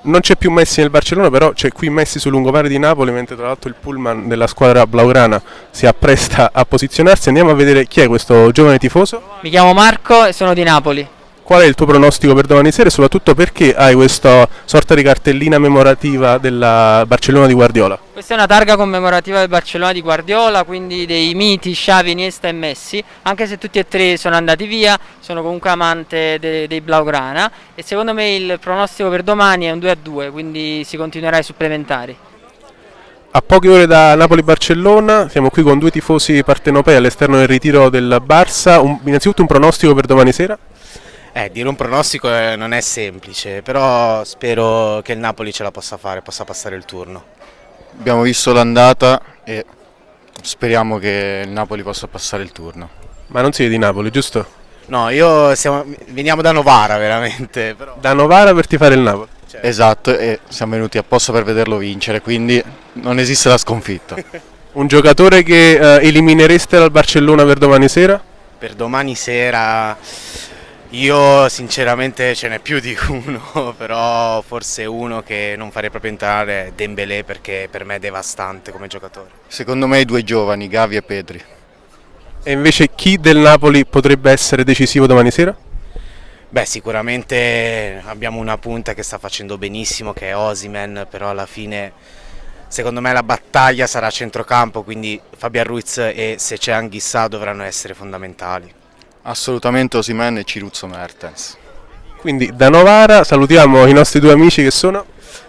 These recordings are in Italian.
Non c'è più Messi nel Barcellona, però c'è qui Messi sul lungomare di Napoli, mentre tra l'altro il pullman della squadra blaugrana si appresta a posizionarsi. Andiamo a vedere chi è questo giovane tifoso. Mi chiamo Marco e sono di Napoli. Qual è il tuo pronostico per domani sera e soprattutto perché hai questa sorta di cartellina memorativa della Barcellona di Guardiola? Questa è una targa commemorativa del Barcellona di Guardiola, quindi dei miti Xavi, Iniesta e Messi, anche se tutti e tre sono andati via, sono comunque amante dei Blaugrana e secondo me il pronostico per domani è un 2-2, quindi si continuerà ai supplementari. A poche ore da Napoli-Barcellona, siamo qui con due tifosi partenopei all'esterno del ritiro del Barça. Innanzitutto un pronostico per domani sera? Dire un pronostico non è semplice, però spero che il Napoli ce la possa fare, possa passare il turno. Abbiamo visto l'andata e speriamo che il Napoli possa passare il turno. Ma non siete di Napoli, giusto? No, veniamo da Novara veramente. Però. Da Novara per tifare il Napoli. Certo. Esatto, e siamo venuti apposta per vederlo vincere, quindi non esiste la sconfitta. Un giocatore che eliminereste dal Barcellona per domani sera? Per domani sera io sinceramente ce n'è più di uno, però forse uno che non farei proprio entrare è Dembélé perché per me è devastante come giocatore. Secondo me i due giovani, Gavi e Pedri. E invece chi del Napoli potrebbe essere decisivo domani sera? Beh, sicuramente abbiamo una punta che sta facendo benissimo, che è Osimhen, però alla fine secondo me la battaglia sarà a centrocampo, quindi Fabian Ruiz e se c'è Anghissà dovranno essere fondamentali. Assolutamente Osimhen e Ciruzzo Mertens. Quindi da Novara salutiamo i nostri due amici che sono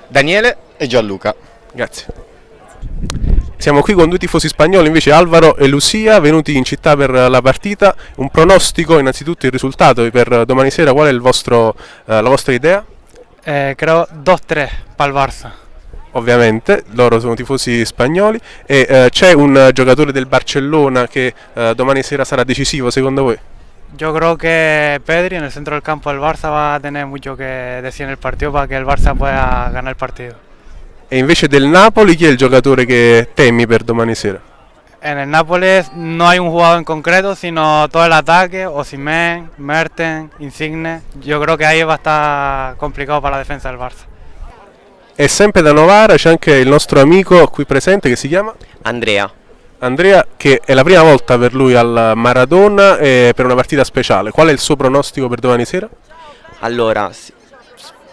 Daniele E Gianluca. Grazie. Siamo qui con due tifosi spagnoli, invece Alvaro e Lucia, venuti in città per la partita. Un pronostico, innanzitutto il risultato per domani sera, qual è la vostra idea? Creo 2-3 para el Barça. Ovviamente, loro sono tifosi spagnoli e c'è un giocatore del Barcellona che domani sera sarà decisivo secondo voi? Yo creo que Pedri en el centro del campo del Barça va a tener mucho que decir en el partido para que el Barça pueda ganar el partido. E invece del Napoli chi è il giocatore che temi per domani sera? En el Nápoles no hay un jugador en concreto, sino todo el ataque, Osimhen, Mertens, Insigne. Yo creo que ahí va a estar complicado para la defensa del Barça. E sempre da Novara c'è anche il nostro amico qui presente che si chiama? Andrea. Andrea, che è la prima volta per lui al Maradona per una partita speciale. Qual è il suo pronostico per domani sera? Allora,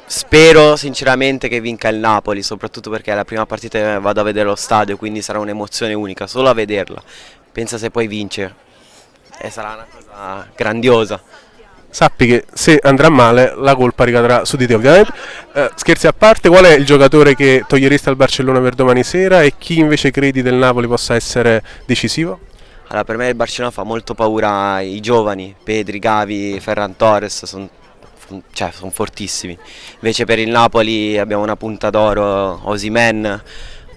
spero sinceramente che vinca il Napoli, soprattutto perché è la prima partita che vado a vedere allo stadio, quindi sarà un'emozione unica, solo a vederla. Pensa se poi vince e sarà una cosa grandiosa. Sappi che se andrà male la colpa ricadrà su di te ovviamente. Scherzi a parte, qual è il giocatore che toglieresti al Barcellona per domani sera e chi invece credi del Napoli possa essere decisivo? Allora, per me il Barcellona fa molto paura i giovani, Pedri, Gavi, Ferran Torres, sono fortissimi. Invece per il Napoli abbiamo una punta d'oro, Osimhen,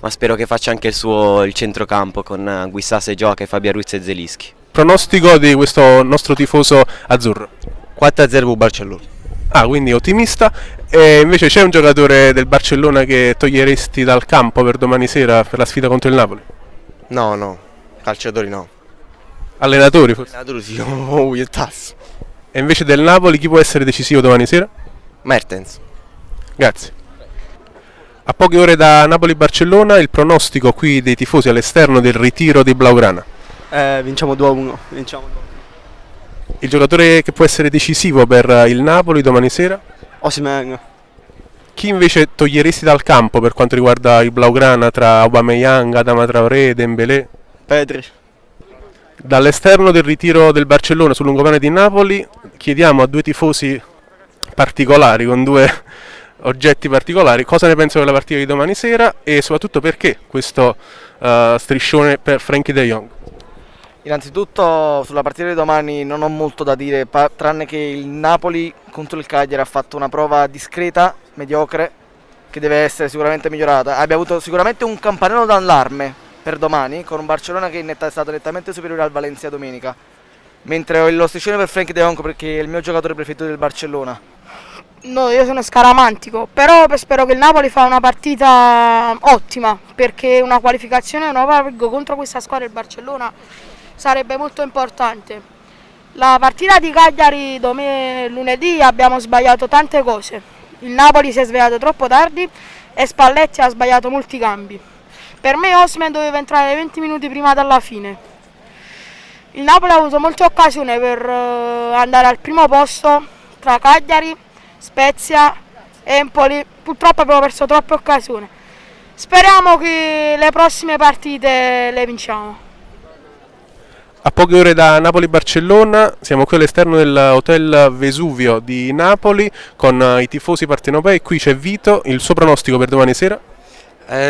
ma spero che faccia anche il centrocampo con Guissà, Gioca e Fabian Ruiz e Zelinski. Pronostico di questo nostro tifoso azzurro? 4-0 Barcellona. Ah, quindi ottimista. E invece c'è un giocatore del Barcellona che toglieresti dal campo per domani sera per la sfida contro il Napoli? No, calciatori no. Allenatori forse? Allenatori sì, il tasso. E invece del Napoli chi può essere decisivo domani sera? Mertens. Grazie. A poche ore da Napoli-Barcellona il pronostico qui dei tifosi all'esterno del ritiro dei Blaugrana. Vinciamo 2-1. Il giocatore che può essere decisivo per il Napoli domani sera? Osimhen. Chi invece toglieresti dal campo per quanto riguarda il Blaugrana tra Aubameyang, Adama Traoré, Dembélé? Pedri. Dall'esterno del ritiro del Barcellona sul lungomare di Napoli chiediamo a due tifosi particolari con due oggetti particolari cosa ne pensano della partita di domani sera e soprattutto perché questo striscione per Frenkie de Jong. Innanzitutto sulla partita di domani non ho molto da dire, tranne che il Napoli contro il Cagliari ha fatto una prova discreta, mediocre, che deve essere sicuramente migliorata. Abbia avuto sicuramente un campanello d'allarme per domani, con un Barcellona che è stato nettamente superiore al Valencia domenica. Mentre ho lo striscione per Frenkie de Jong perché è il mio giocatore preferito del Barcellona. No, io sono scaramantico, però spero che il Napoli fa una partita ottima, perché una qualificazione Europa League contro questa squadra del Barcellona sarebbe molto importante. La partita di Cagliari lunedì abbiamo sbagliato tante cose, Il Napoli si è svegliato troppo tardi e Spalletti ha sbagliato molti cambi. Per me Osimhen doveva entrare 20 minuti prima dalla fine. Il Napoli ha avuto molte occasioni per andare al primo posto tra Cagliari, Spezia, Empoli. Purtroppo abbiamo perso troppe occasioni. Speriamo che le prossime partite le vinciamo. A poche ore da Napoli-Barcellona, siamo qui all'esterno dell'Hotel Vesuvio di Napoli con i tifosi partenopei. Qui c'è Vito, il suo pronostico per domani sera?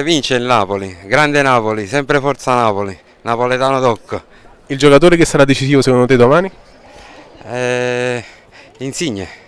Vince il Napoli, grande Napoli, sempre forza Napoli, napoletano doc. Il giocatore che sarà decisivo secondo te domani? Insigne.